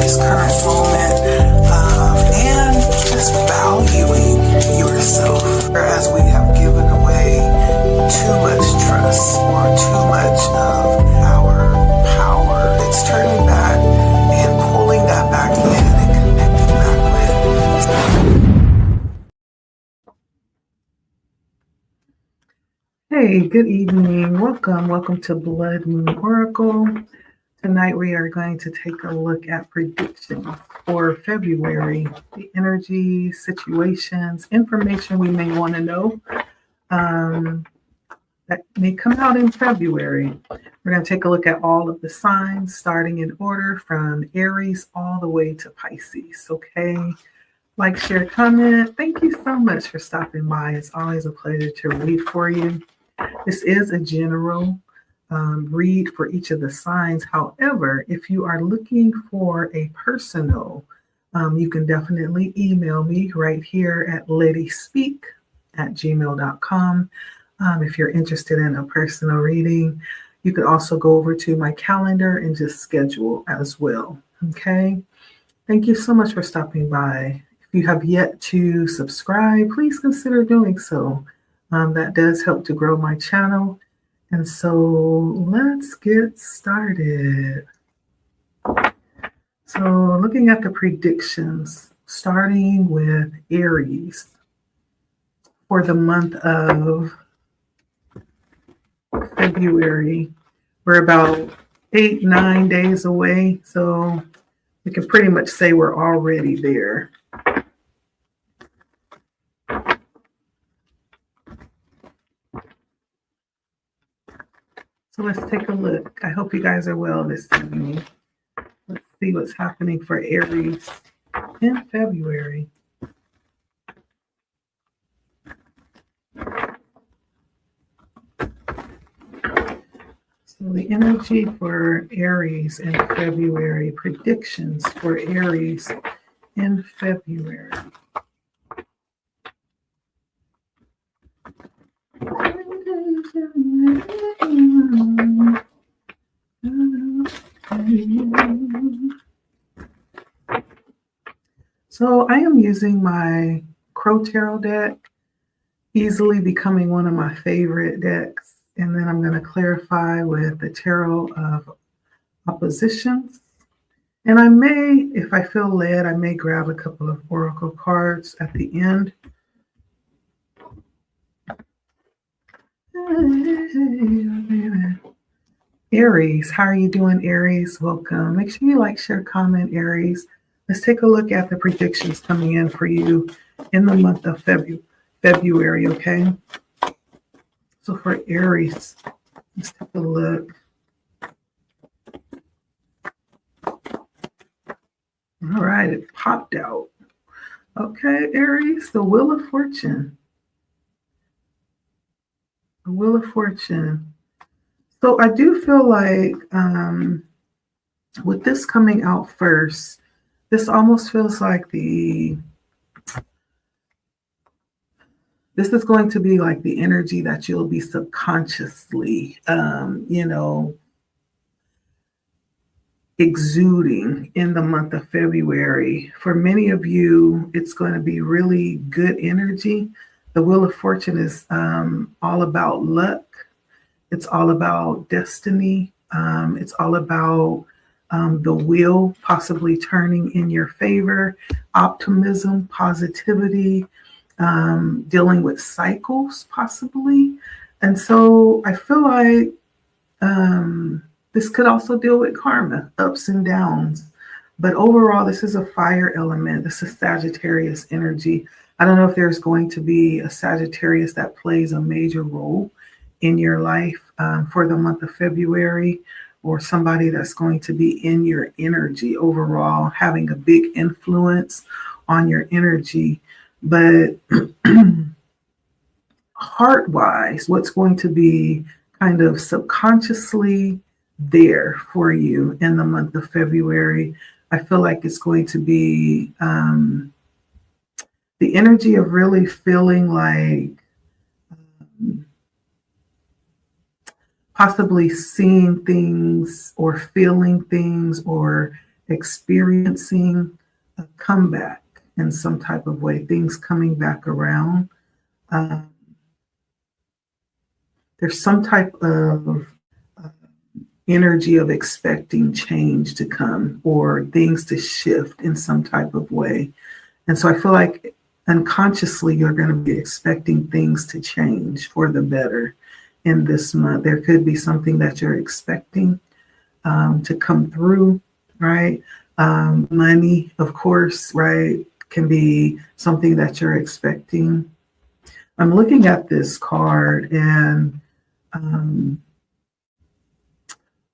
this current moment, and just valuing yourself. Whereas we have given away too much trust or too much of our power, it's turning back and pulling that back in and connecting back with. Hey, good evening. Welcome to Blood Moon Oracle. Tonight we are going to take a look at predictions for February, the energy, situations, information we may want to know that may come out in February. We're going to take a look at all of the signs, starting in order from Aries all the way to Pisces. Okay, like, share, comment. Thank you so much for stopping by. It's always a pleasure to read for you. This is a general read for each of the signs. However, if you are looking for a personal, you can definitely email me right here at LettiSpeak@gmail.com. If you're interested in a personal reading, you could also go over to my calendar and just schedule as well. Okay. Thank you so much for stopping by. If you have yet to subscribe, please consider doing so. That does help to grow my channel. And so let's get started. So looking at the predictions, starting with Aries for the month of February. We're about 8-9 days away. So we can pretty much say we're already there. So let's take a look. I hope you guys are well this evening. Let's see what's happening for Aries in February. So the energy for Aries in February, predictions for Aries in February. So I am using my Crow Tarot deck, easily becoming one of my favorite decks. And then I'm going to clarify with the Tarot of Oppositions. And I may, if I feel led, I may grab a couple of Oracle cards at the end. Aries, how are you doing, Aries? Welcome. Make sure you like, share, comment, Aries. Let's take a look at the predictions coming in for you in the month of February, okay? So for Aries, let's take a look. All right, it popped out. Okay, Aries, the Wheel of Fortune. The Wheel of Fortune. So I do feel like with this coming out first, this almost feels like this is going to be like the energy that you'll be subconsciously, exuding in the month of February. For many of you, it's going to be really good energy. The Wheel of Fortune is all about luck. It's all about destiny. It's all about the wheel possibly turning in your favor, optimism, positivity, dealing with cycles possibly. And so I feel like this could also deal with karma, ups and downs. But overall, this is a fire element. This is Sagittarius energy. I don't know if there's going to be a Sagittarius that plays a major role in your life for the month of February, or somebody that's going to be in your energy overall, having a big influence on your energy. But heart-wise, what's going to be kind of subconsciously there for you in the month of February, I feel like it's going to be the energy of really feeling like possibly seeing things or feeling things or experiencing a comeback in some type of way, things coming back around. Um, there's some type of uh, energy of expecting change to come or things to shift in some type of way. And so I feel like unconsciously you're going to be expecting things to change for the better in this month. There could be something that you're expecting to come through, right? Money, of course, right, can be something that you're expecting. I'm looking at this card, and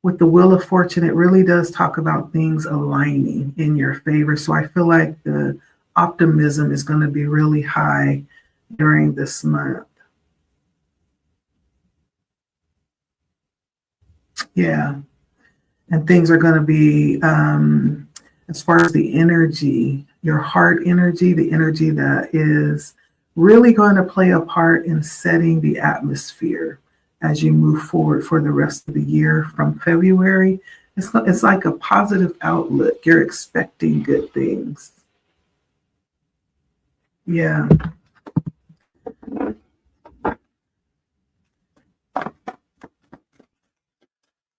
with the Wheel of Fortune, it really does talk about things aligning in your favor. So I feel like the optimism is going to be really high during this month. Yeah. And things are going to be, as far as the energy, your heart energy, the energy that is really going to play a part in setting the atmosphere as you move forward for the rest of the year from February. It's like a positive outlook. You're expecting good things. Yeah.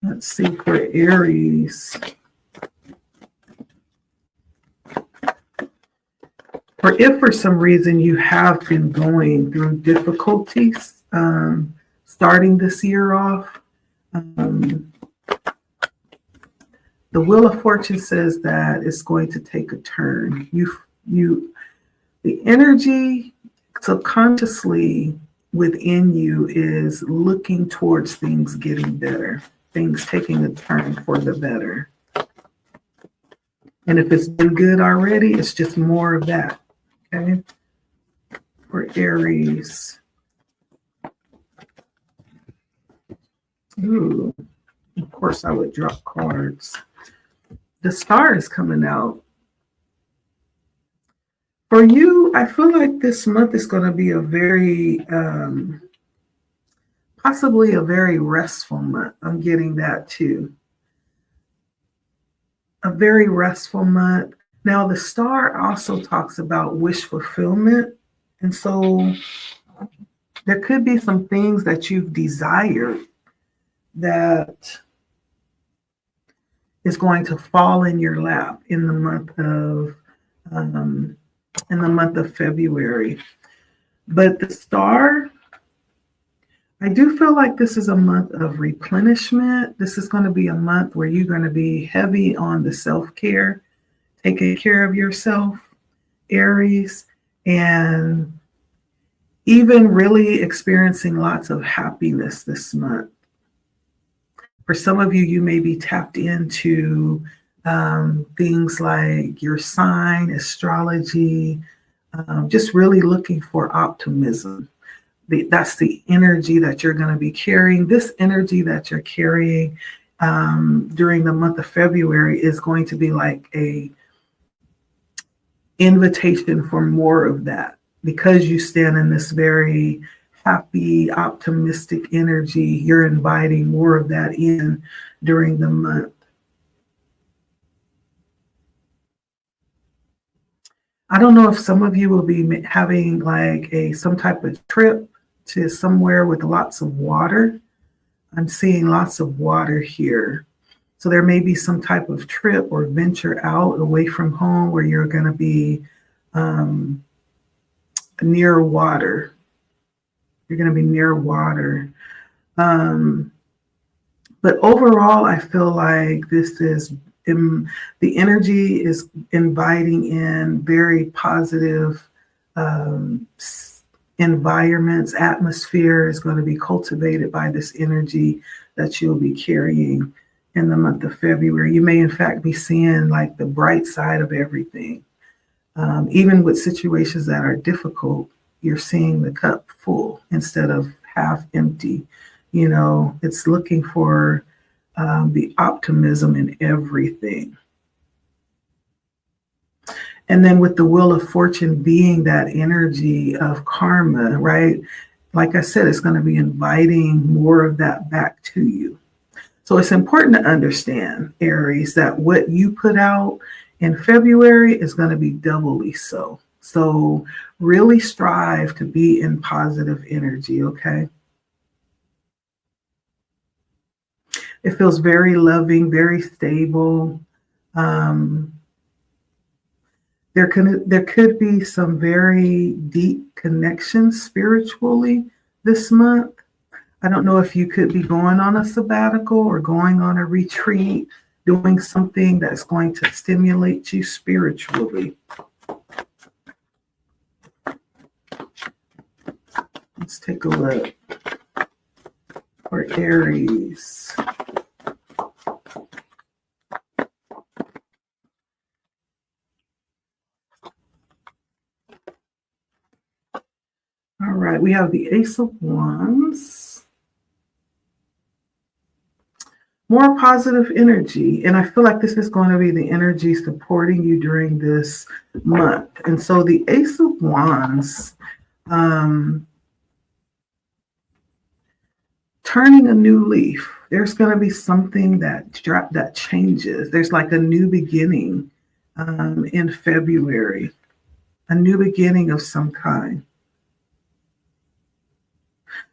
Let's see for Aries. Or if for some reason you have been going through difficulties starting this year off, the Wheel of Fortune says that it's going to take a turn. The energy subconsciously within you is looking towards things getting better, things taking a turn for the better. And if it's been good already, it's just more of that. Okay. For Aries. Ooh, of course I would drop cards. The Star is coming out. For you, I feel like this month is going to be a very, possibly a very restful month. I'm getting that too. A very restful month. Now, the Star also talks about wish fulfillment. And so there could be some things that you've desired that is going to fall in your lap in the month of February. But the Star, I do feel like this is a month of replenishment. This is going to be a month where you're going to be heavy on the self-care, taking care of yourself, Aries, and even really experiencing lots of happiness this month. For some of you, you may be tapped into things like your sign, astrology, just really looking for optimism. That's the energy that you're going to be carrying. This energy that you're carrying during the month of February is going to be like a invitation for more of that, because you stand in this very happy, optimistic energy. You're inviting more of that in during the month. I don't know if some of you will be having like some type of trip to somewhere with lots of water. I'm seeing lots of water here. So there may be some type of trip or venture out away from home where you're going to be near water. You're going to be near water. But overall, I feel like this is the energy is inviting in very positive environments. Atmosphere is going to be cultivated by this energy that you'll be carrying in the month of February. You may, in fact, be seeing like the bright side of everything. Even with situations that are difficult, you're seeing the cup full instead of half empty. You know, it's looking for the optimism in everything. And then with the Wheel of Fortune being that energy of karma, right? Like I said, it's going to be inviting more of that back to you. So it's important to understand, Aries, that what you put out in February is going to be doubly so. So really strive to be in positive energy, okay? It feels very loving, very stable. Um, there could be some very deep connections spiritually this month. I don't know if you could be going on a sabbatical or going on a retreat, doing something that's going to stimulate you spiritually. Let's take a look for Aries. All right, we have the Ace of Wands. More positive energy. And I feel like this is going to be the energy supporting you during this month. And so the Ace of Wands, turning a new leaf. There's going to be something that changes. There's like a new beginning in February, a new beginning of some kind.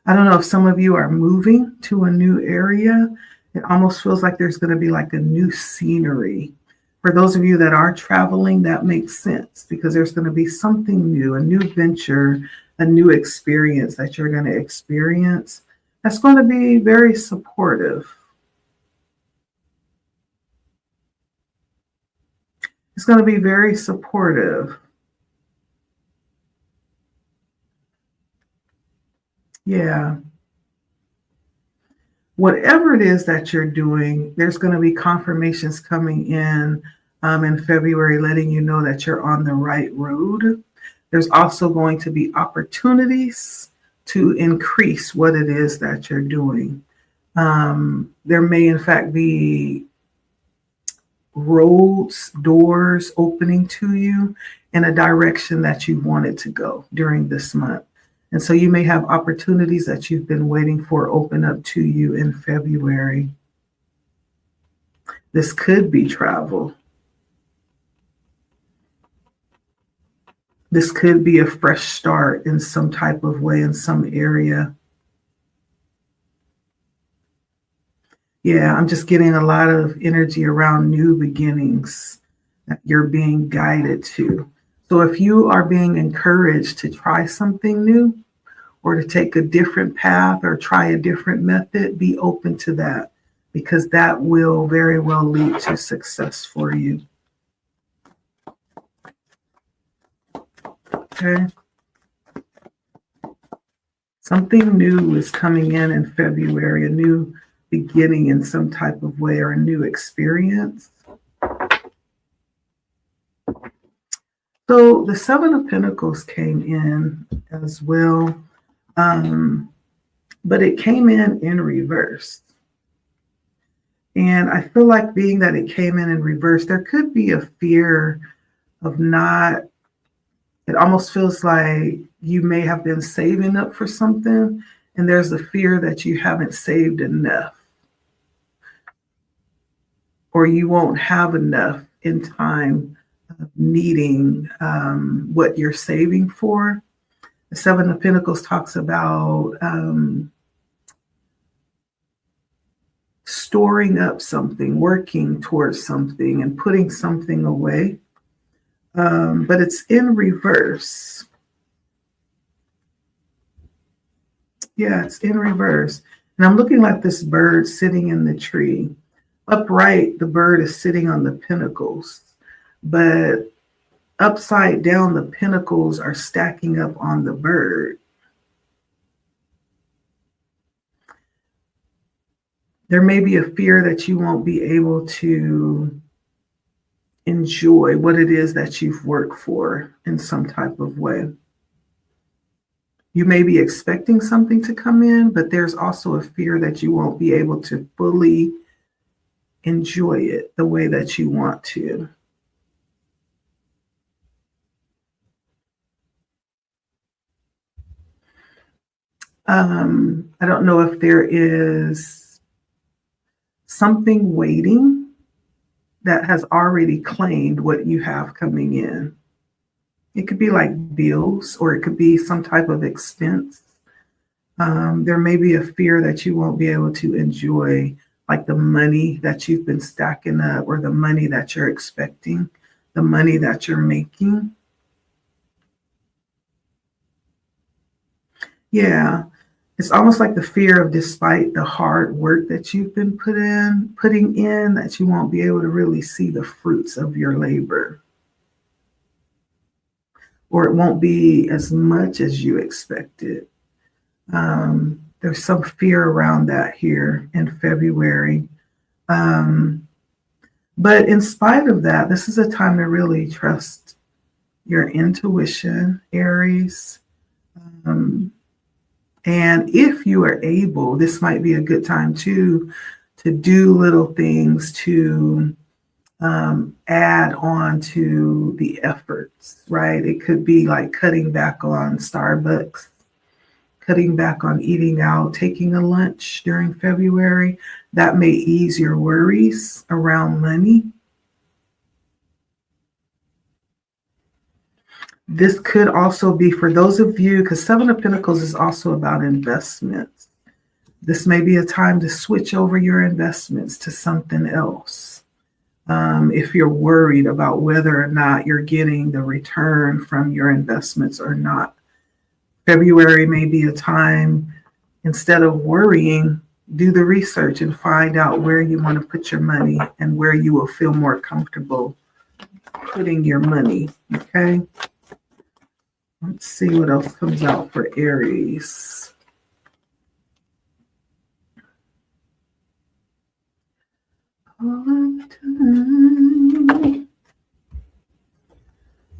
I don't know if some of you are moving to a new area. It almost feels like there's going to be like a new scenery. For those of you that are traveling, that makes sense because there's going to be something new, a new venture, a new experience that you're going to experience that's going to be very supportive. It's going to be very supportive. Yeah. Whatever it is that you're doing, there's going to be confirmations coming in February, letting you know that you're on the right road. There's also going to be opportunities to increase what it is that you're doing. There may, in fact, be roads, doors opening to you in a direction that you wanted to go during this month. And so you may have opportunities that you've been waiting for open up to you in February. This could be travel. This could be a fresh start in some type of way in some area. Yeah, I'm just getting a lot of energy around new beginnings that you're being guided to. So if you are being encouraged to try something new or to take a different path or try a different method, be open to that because that will very well lead to success for you. Okay. Something new is coming in February, a new beginning in some type of way or a new experience. So the Seven of Pentacles came in as well, but it came in reverse. And I feel like being that it came in reverse, there could be a fear of not, it almost feels like you may have been saving up for something, and there's a fear that you haven't saved enough, or you won't have enough in time of needing what you're saving for. The Seven of Pentacles talks about storing up something, working towards something, and putting something away. But it's in reverse. Yeah, it's in reverse. And I'm looking like this bird sitting in the tree. Upright, the bird is sitting on the pinnacles, but upside down, the pinnacles are stacking up on the bird. There may be a fear that you won't be able to enjoy what it is that you've worked for in some type of way. You may be expecting something to come in, but there's also a fear that you won't be able to fully enjoy it the way that you want to. I don't know if there is something waiting that has already claimed what you have coming in. It could be like bills, or it could be some type of expense. There may be a fear that you won't be able to enjoy, like the money that you've been stacking up, or the money that you're expecting, the money that you're making. Yeah, it's almost like the fear of, despite the hard work that you've been putting in, that you won't be able to really see the fruits of your labor, or it won't be as much as you expected. There's some fear around that here in February. Um, but in spite of that, this is a time to really trust your intuition, Aries. Um, and if you are able, this might be a good time too, to do little things to add on to the efforts, right? It could be like cutting back on Starbucks, cutting back on eating out, taking a lunch during February. That may ease your worries around money. This could also be for those of you, because Seven of Pentacles is also about investments. This may be a time to switch over your investments to something else. If you're worried about whether or not you're getting the return from your investments or not, February may be a time, instead of worrying, do the research and find out where you want to put your money and where you will feel more comfortable putting your money. Okay. Let's see what else comes out for Aries.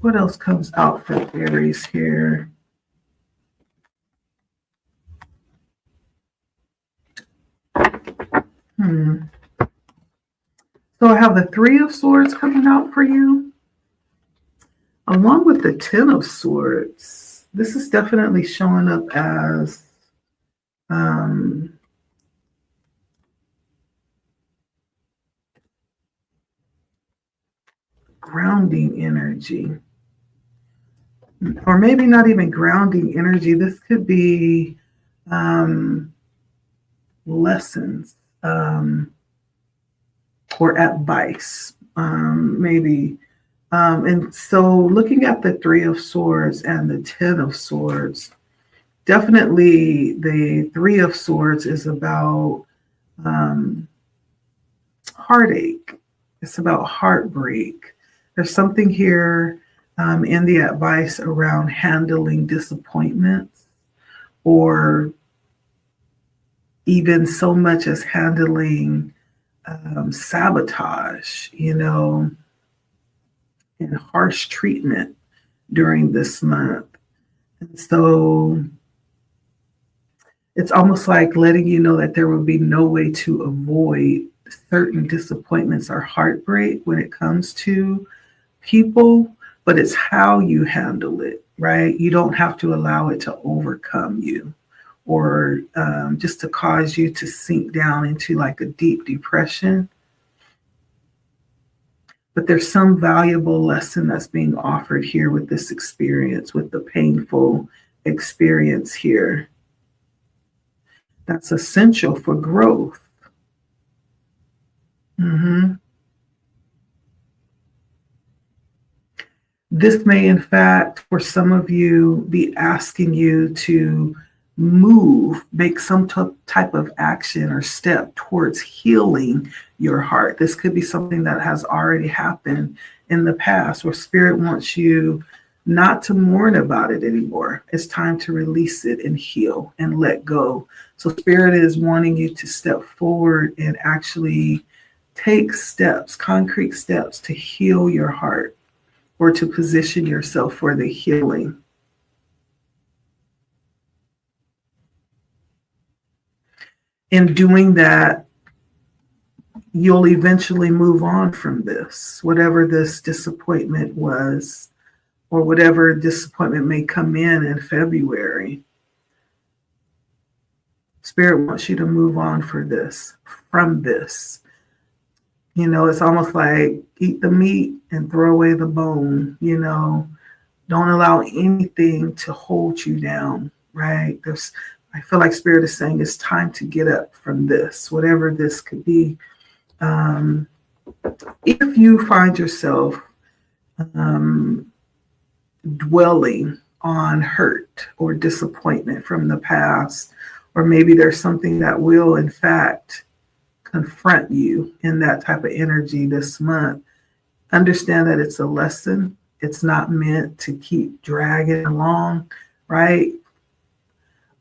What else comes out for Aries here? So I have the Three of Swords coming out for you, along with the Ten of Swords. This is definitely showing up as grounding energy. Or maybe not even grounding energy. This could be lessons or advice, maybe. And so looking at the Three of Swords and the Ten of Swords, definitely the Three of Swords is about heartache. It's about heartbreak. There's something here in the advice around handling disappointments, or even so much as handling sabotage, and harsh treatment during this month. And so it's almost like letting you know that there will be no way to avoid certain disappointments or heartbreak when it comes to people, but it's how you handle it, right? You don't have to allow it to overcome you, or just to cause you to sink down into like a deep depression. But there's some valuable lesson that's being offered here with this experience, with the painful experience here, that's essential for growth. This may, in fact, for some of you, be asking you to move, make some type of action or step towards healing your heart. This could be something that has already happened in the past, where Spirit wants you not to mourn about it anymore. It's time to release it and heal and let go. So Spirit is wanting you to step forward and actually take steps, concrete steps, to heal your heart, or to position yourself for the healing. In doing that, you'll eventually move on from this, whatever this disappointment was, or whatever disappointment may come in February. Spirit wants you to move on from this. It's almost like eat the meat and throw away the bone. Don't allow anything to hold you down, right? I feel like Spirit is saying it's time to get up from this, whatever this could be. Um, if you find yourself um, dwelling on hurt or disappointment from the past, or maybe there's something that will, in fact, confront you in that type of energy this month, understand that it's a lesson. It's not meant to keep dragging along, right?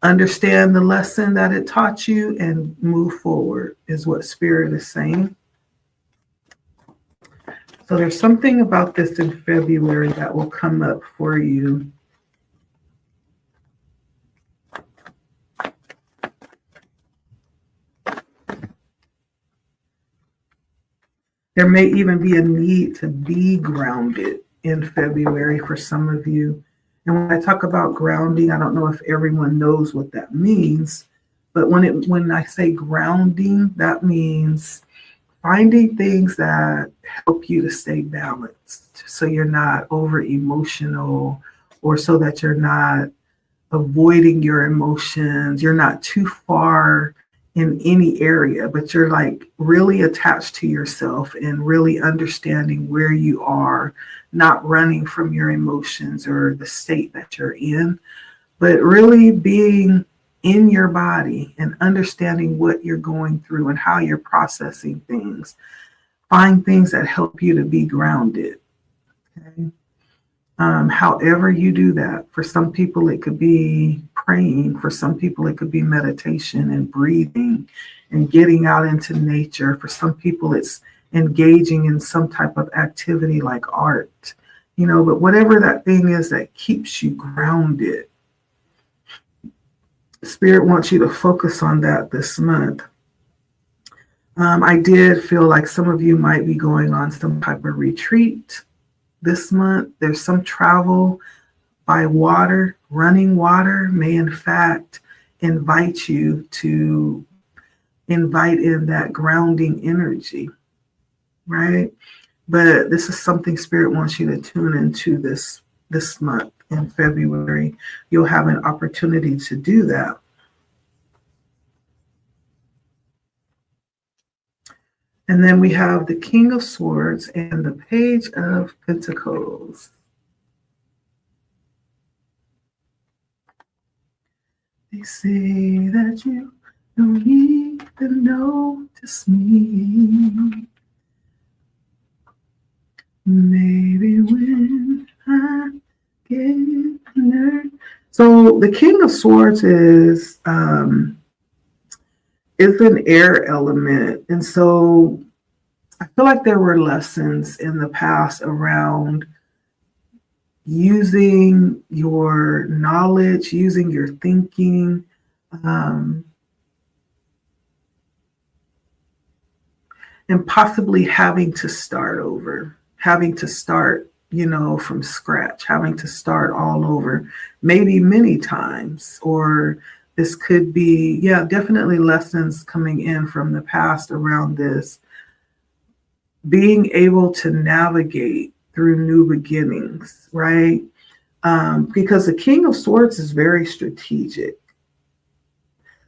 Understand the lesson that it taught you and move forward, is what Spirit is saying. So there's something about this in February that will come up for you. There may even be a need to be grounded in February for some of you. And when I talk about grounding, I don't know if everyone knows what that means, but when I say grounding, that means finding things that help you to stay balanced, so you're not over emotional, or so that you're not avoiding your emotions. You're not too far in any area, but you're like really attached to yourself and really understanding where you are, not running from your emotions or the state that you're in, but really being in your body and understanding what you're going through and how you're processing things. Find things that help you to be grounded. Okay? However you do that, for some people it could be praying, for some people it could be meditation and breathing and getting out into nature. For some people it's engaging in some type of activity like art, but whatever that thing is that keeps you grounded, Spirit wants you to focus on that this month. I did feel like some of you might be going on some type of retreat this month. There's some travel by water. Running water may in fact invite you to invite in that grounding energy, right? But this is something Spirit wants you to tune into this month in February. You'll have an opportunity to do that. And then we have the King of Swords and the Page of Pentacles. They say that you don't need to notice me. Maybe when I get nervous. So the King of Swords is an air element. And so I feel like there were lessons in the past around using your knowledge, using your thinking, and possibly having to start over, having to start, from scratch, having to start all over, maybe many times. Or this could be, definitely lessons coming in from the past around this, being able to navigate through new beginnings, right? Because the King of Swords is very strategic.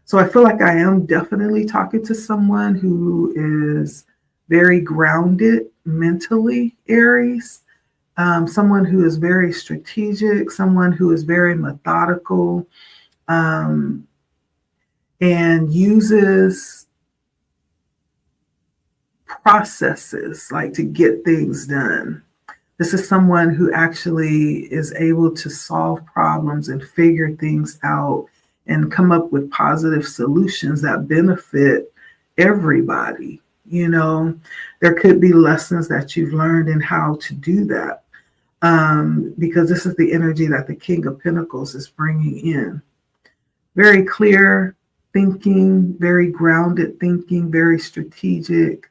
So I feel like I am definitely talking to someone who is very grounded mentally, Aries. Someone who is very strategic, someone who is very methodical, and uses processes like to get things done. This is someone who actually is able to solve problems and figure things out and come up with positive solutions that benefit everybody. There could be lessons that you've learned in how to do that, because this is the energy that the King of Pentacles is bringing in. Very clear thinking, very grounded thinking, very strategic.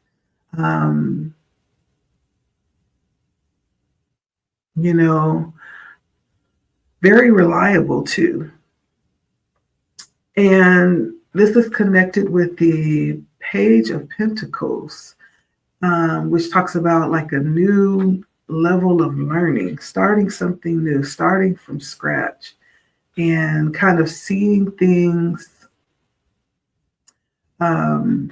Very reliable too. And this is connected with the Page of Pentacles. which talks about like a new level of learning, starting something new, starting from scratch, and kind of seeing things. Um,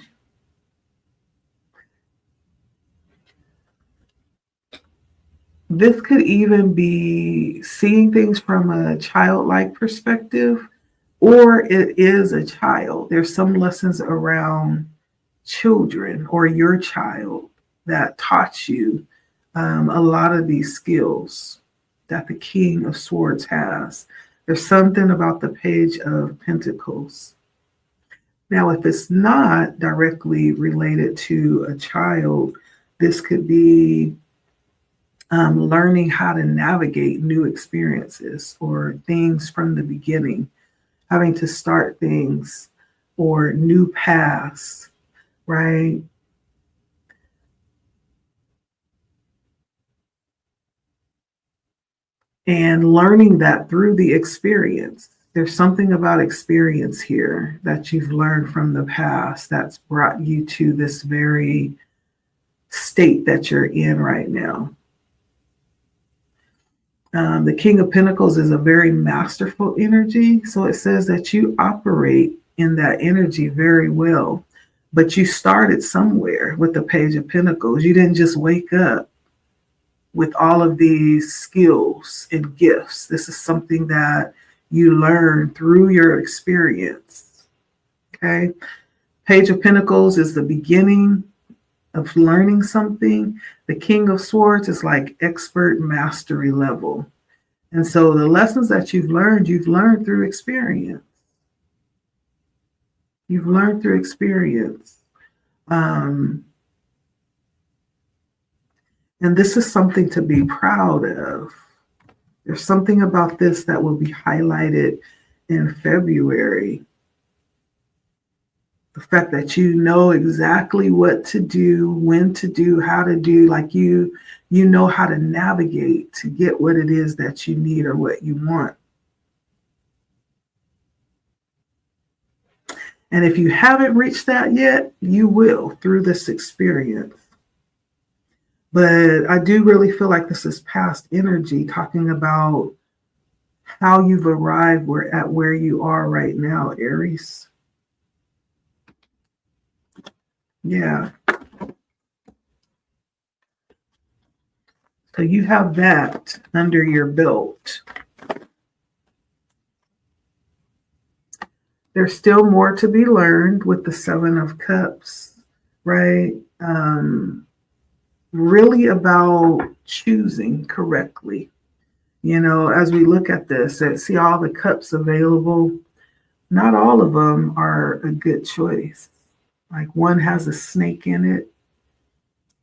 this could even be seeing things from a childlike perspective, or it is a child. There's some lessons around children or your child that taught you a lot of these skills that the King of Swords has. There's something about the Page of Pentacles. Now, if it's not directly related to a child, this could be learning how to navigate new experiences or things from the beginning, having to start things or new paths, right? And learning that through the experience. There's something about experience here that you've learned from the past that's brought you to this very state that you're in right now. The King of Pentacles is a very masterful energy. So it says that you operate in that energy very well. But you started somewhere with the Page of Pentacles. You didn't just wake up with all of these skills and gifts. This is something that you learn through your experience. Okay. Page of Pentacles is the beginning of learning something. The King of Swords is like expert mastery level. And so the lessons that you've learned through experience. You've learned through experience. And this is something to be proud of. There's something about this that will be highlighted in February. The fact that you know exactly what to do, when to do, how to do, like you know how to navigate to get what it is that you need or what you want. And if you haven't reached that yet, you will through this experience. But I do really feel like this is past energy, talking about how you've arrived at where you are right now, Aries. Yeah. So you have that under your belt. There's still more to be learned with the Seven of Cups, right? Really about choosing correctly. You know, as we look at this and see all the cups available, not all of them are a good choice. Like one has a snake in it,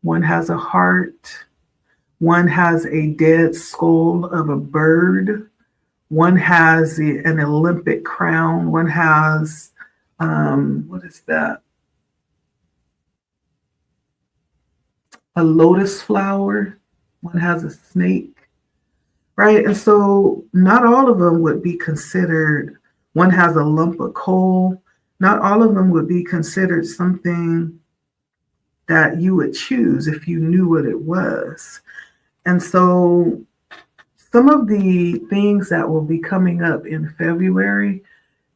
one has a heart, one has a dead skull of a bird, one has an Olympic crown, one has, what is that? A lotus flower, one has a snake, right? And so not all of them would be considered, one has a lump of coal, not all of them would be considered something that you would choose if you knew what it was. And so some of the things that will be coming up in February,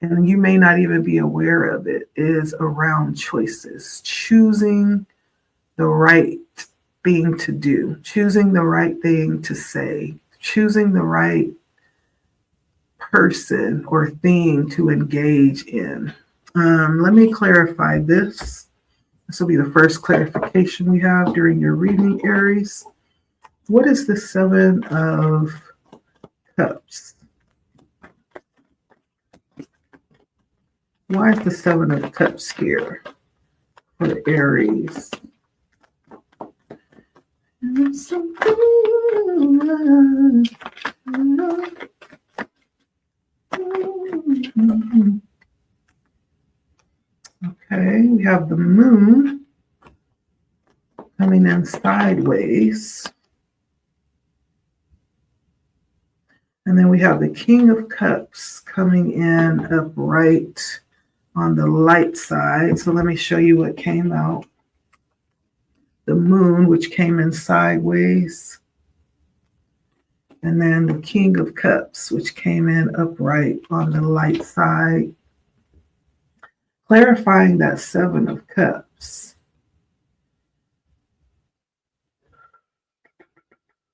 and you may not even be aware of it, is around choices, choosing the right thing to do, choosing the right thing to say, choosing the right person or thing to engage in. Let me clarify this. This will be the first clarification we have during your reading, Aries. What is the Seven of Cups? Why is the Seven of Cups here for Aries? Okay, we have the Moon coming in sideways. And then we have the King of Cups coming in upright on the light side. So let me show you what came out. the moon, which came in sideways, and then the King of Cups, which came in upright on the light side, clarifying that Seven of Cups.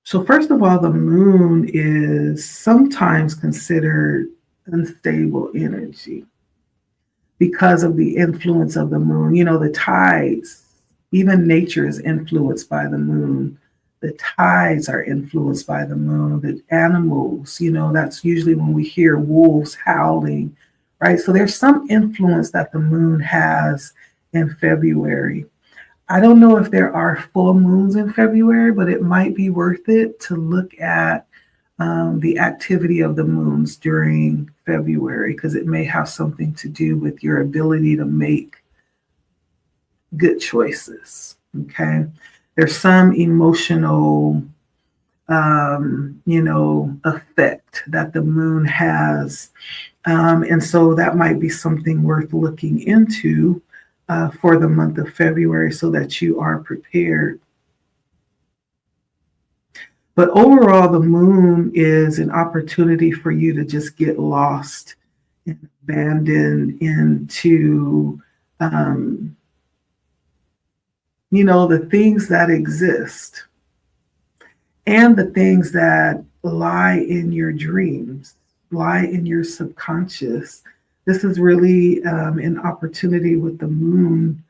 So first of all, the moon is sometimes considered unstable energy because of the influence of the moon. You know, the tides, even nature is influenced by the moon. The tides are influenced by the moon. The animals, you know, that's usually when we hear wolves howling, right? So there's some influence that the moon has in February. I don't know if there are full moons in February, but it might be worth it to look at the activity of the moons during February, because it may have something to do with your ability to make good choices. Okay. There's some emotional, effect that the moon has. And so that might be something worth looking into for the month of February so that you are prepared. But overall, the moon is an opportunity for you to just get lost and abandoned into, the things that exist and the things that lie in your dreams, lie in your subconscious. This is really an opportunity with the moon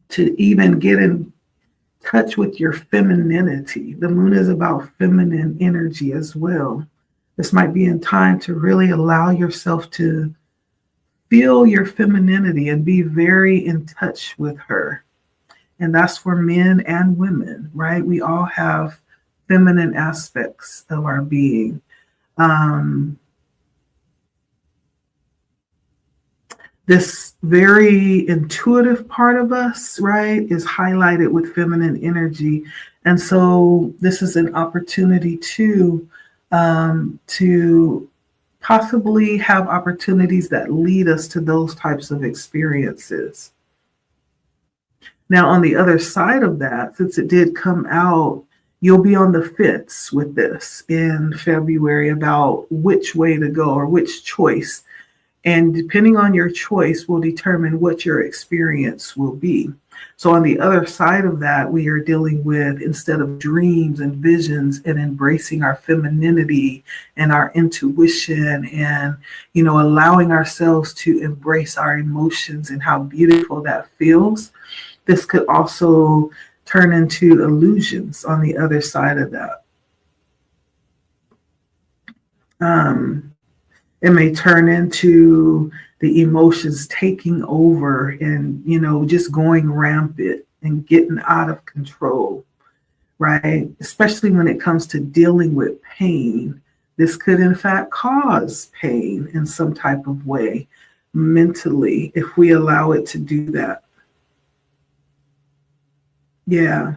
to even get in touch with your femininity. The moon is about feminine energy as well. This might be in time to really allow yourself to feel your femininity and be very in touch with her. And that's for men and women, right? We all have feminine aspects of our being. This very intuitive part of us, right, is highlighted with feminine energy. And so this is an opportunity to possibly have opportunities that lead us to those types of experiences. Now, on the other side of that, since it did come out, you'll be on the fence with this in February about which way to go or which choice. And depending on your choice will determine what your experience will be. So on the other side of that, we are dealing with, instead of dreams and visions and embracing our femininity and our intuition and, allowing ourselves to embrace our emotions and how beautiful that feels, this could also turn into illusions on the other side of that. It may turn into the emotions taking over and, just going rampant and getting out of control, right? Especially when it comes to dealing with pain. This could, in fact, cause pain in some type of way mentally if we allow it to do that. Yeah.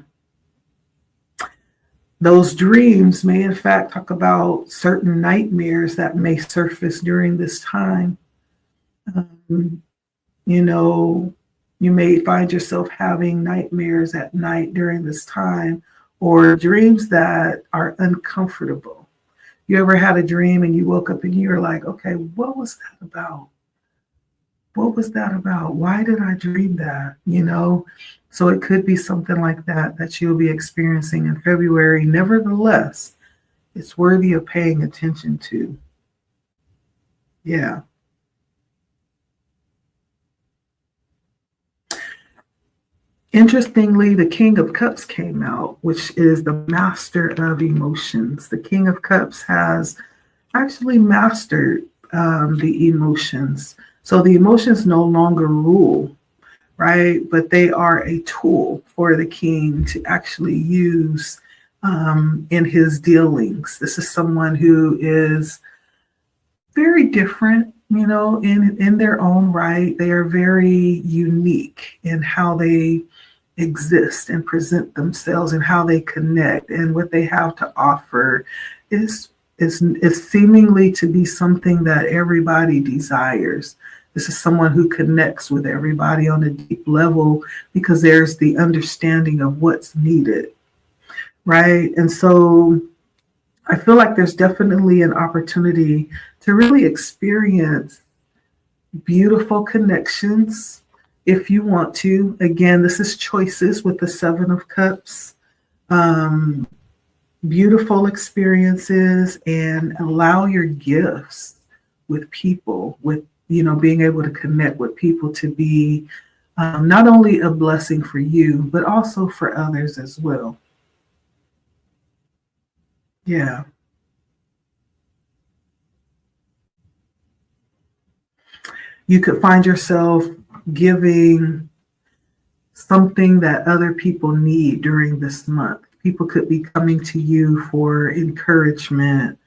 Those dreams may, in fact, talk about certain nightmares that may surface during this time. You may find yourself having nightmares at night during this time, or dreams that are uncomfortable. You ever had a dream and you woke up and you were like, okay, what was that about? What was that about? Why did I dream that? So it could be something like that you'll be experiencing in February. Nevertheless, it's worthy of paying attention to. Yeah. Interestingly, the King of Cups came out, which is the master of emotions. The King of Cups has actually mastered the emotions. So the emotions no longer rule, right? But they are a tool for the king to actually use in his dealings. This is someone who is very different, in their own right. They are very unique in how they exist and present themselves and how they connect, and what they have to offer is seemingly to be something that everybody desires. This is someone who connects with everybody on a deep level because there's the understanding of what's needed, right? And so I feel like there's definitely an opportunity to really experience beautiful connections if you want to. Again, this is choices with the Seven of Cups. Um, Beautiful experiences, and allow your gifts with people, with, being able to connect with people to be not only a blessing for you, but also for others as well. Yeah. You could find yourself giving something that other people need during this month. People could be coming to you for encouragement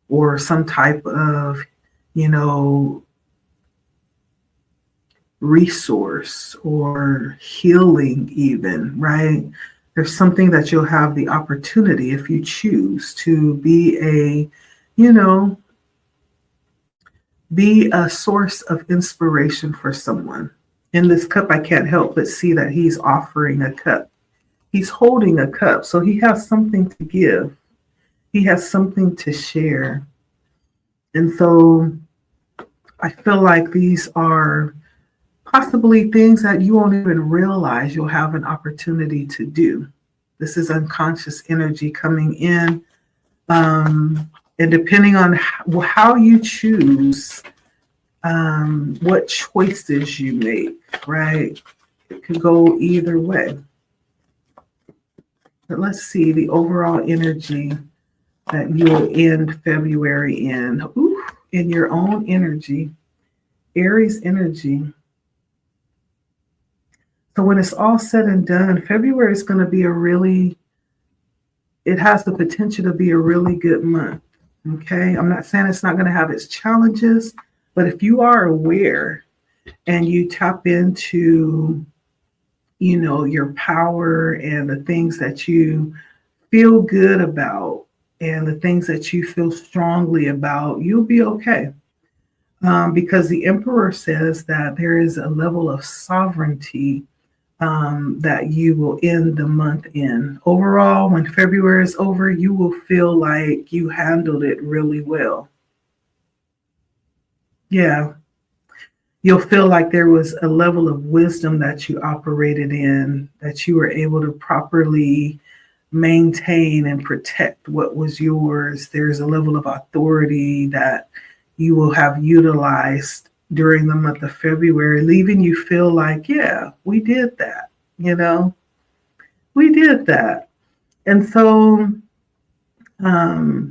or some type of, you know, resource or healing, even, right? There's something that you'll have the opportunity, if you choose, to you know, be a source of inspiration for someone. In this cup, I can't help but see that he's offering a cup. He's holding a cup, so he has something to give. He has something to share. And so I feel like these are possibly things that you won't even realize you'll have an opportunity to do. This is unconscious energy coming in. And depending on how you choose, what choices you make, right? It could go either way. But let's see the overall energy that you'll end February in. Ooh, in your own energy, Aries energy. So when it's all said and done, February is going to be it has the potential to be a really good month. Okay. I'm not saying it's not going to have its challenges, but if you are aware and you tap into, your power and the things that you feel good about and the things that you feel strongly about, you'll be okay. Because the Emperor says that there is a level of sovereignty that you will end the month in. Overall, when February is over, you will feel like you handled it really well. Yeah. You'll feel like there was a level of wisdom that you operated in, that you were able to properly maintain and protect what was yours. There's a level of authority that you will have utilized during the month of February, leaving you feel like, yeah, we did that, we did that. And so I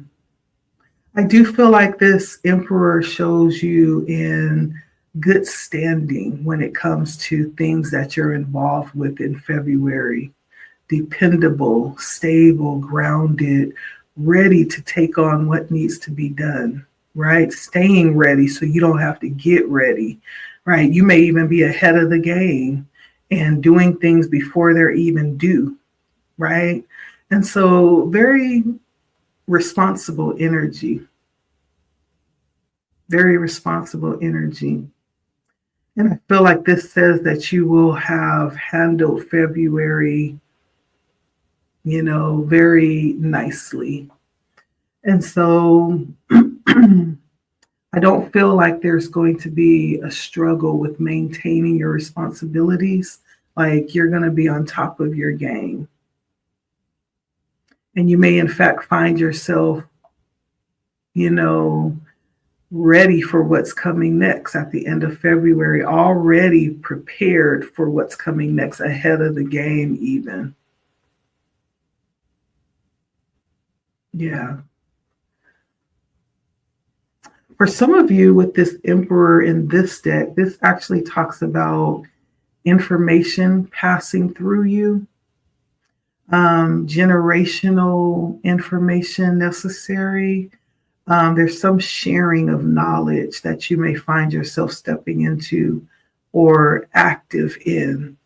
do feel like this Emperor shows you in good standing when it comes to things that you're involved with in February. Dependable, stable, grounded, ready to take on what needs to be done, right? Staying ready so you don't have to get ready, right? You may even be ahead of the game and doing things before they're even due, right? And so very responsible energy, very responsible energy. And I feel like this says that you will have handled February, very nicely. And so I don't feel like there's going to be a struggle with maintaining your responsibilities. Like you're going to be on top of your game. And you may, in fact, find yourself, ready for what's coming next at the end of February, already prepared for what's coming next, ahead of the game, even. Yeah. For some of you with this Emperor in this deck, this actually talks about information passing through you, generational information necessary. There's some sharing of knowledge that you may find yourself stepping into or active in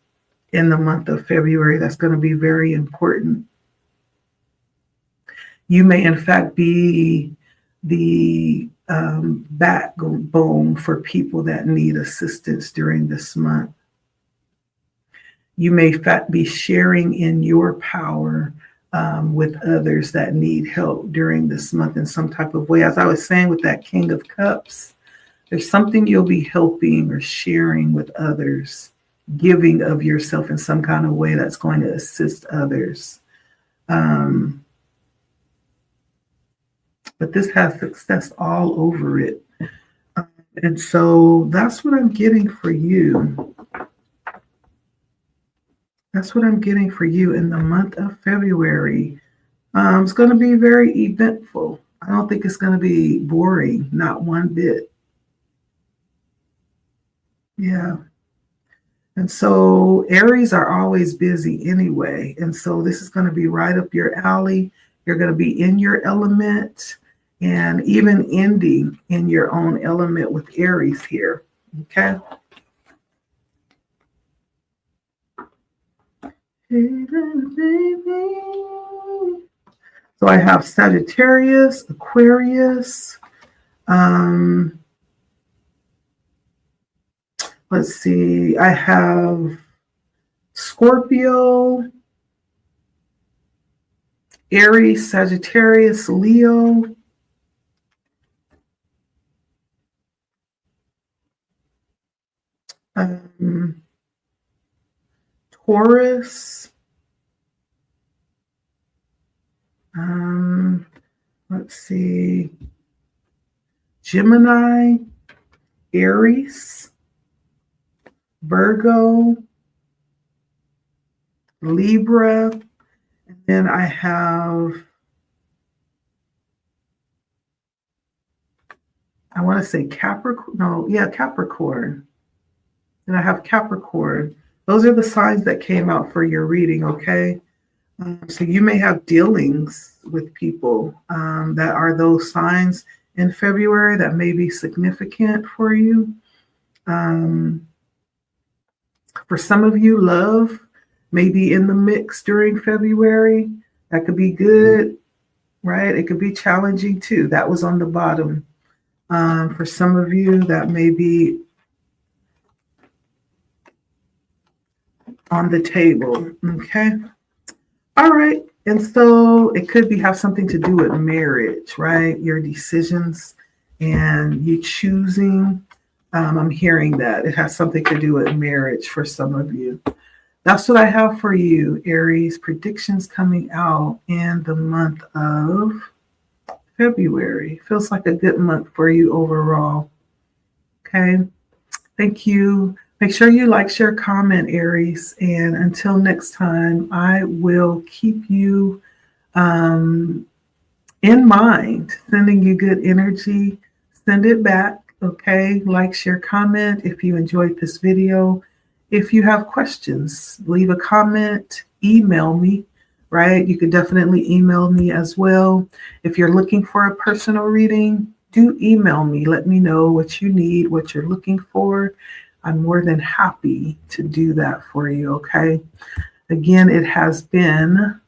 the month of February. That's going to be very important. You may, in fact, be the backbone for people that need assistance during this month. You may be sharing in your power with others that need help during this month in some type of way. As I was saying with that King of Cups, there's something you'll be helping or sharing with others, giving of yourself in some kind of way that's going to assist others. But this has success all over it. And so that's what I'm getting for you. That's what I'm getting for you in the month of February. It's going to be very eventful. I don't think it's going to be boring, not one bit. Yeah. And so Aries are always busy anyway. And so this is going to be right up your alley. You're going to be in your element and even ending in your own element with Aries here. Okay. So I have Sagittarius, Aquarius. Let's see. I have Scorpio, Aries, Sagittarius, Leo. Taurus. Let's see. Gemini, Aries, Virgo, Libra, and then I have, I want to say Capricorn. No, yeah, Capricorn. And I have Capricorn. Those are the signs that came out for your reading, okay? So you may have dealings with people that are those signs in February that may be significant for you. For some of you, love may be in the mix during February. That could be good, right? It could be challenging too. That was on the bottom. For some of you, that may be on the table, okay? All right, and so it could have something to do with marriage, right? Your decisions and you choosing. I'm hearing that it has something to do with marriage for some of you. That's what I have for you, Aries. Predictions coming out in the month of February. Feels like a good month for you overall. Okay, thank you. Make sure you like, share, comment, Aries. And until next time, I will keep you in mind, sending you good energy. Send it back, okay? Like, share, comment if you enjoyed this video. If you have questions, leave a comment, email me, right? You could definitely email me as well. If you're looking for a personal reading, do email me. Let me know what you need, what you're looking for. I'm more than happy to do that for you, okay? Again, it has been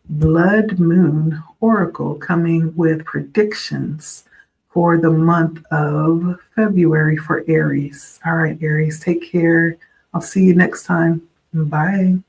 Blood Moon Oracle coming with predictions for the month of February for Aries. All right, Aries, take care. I'll see you next time. Bye.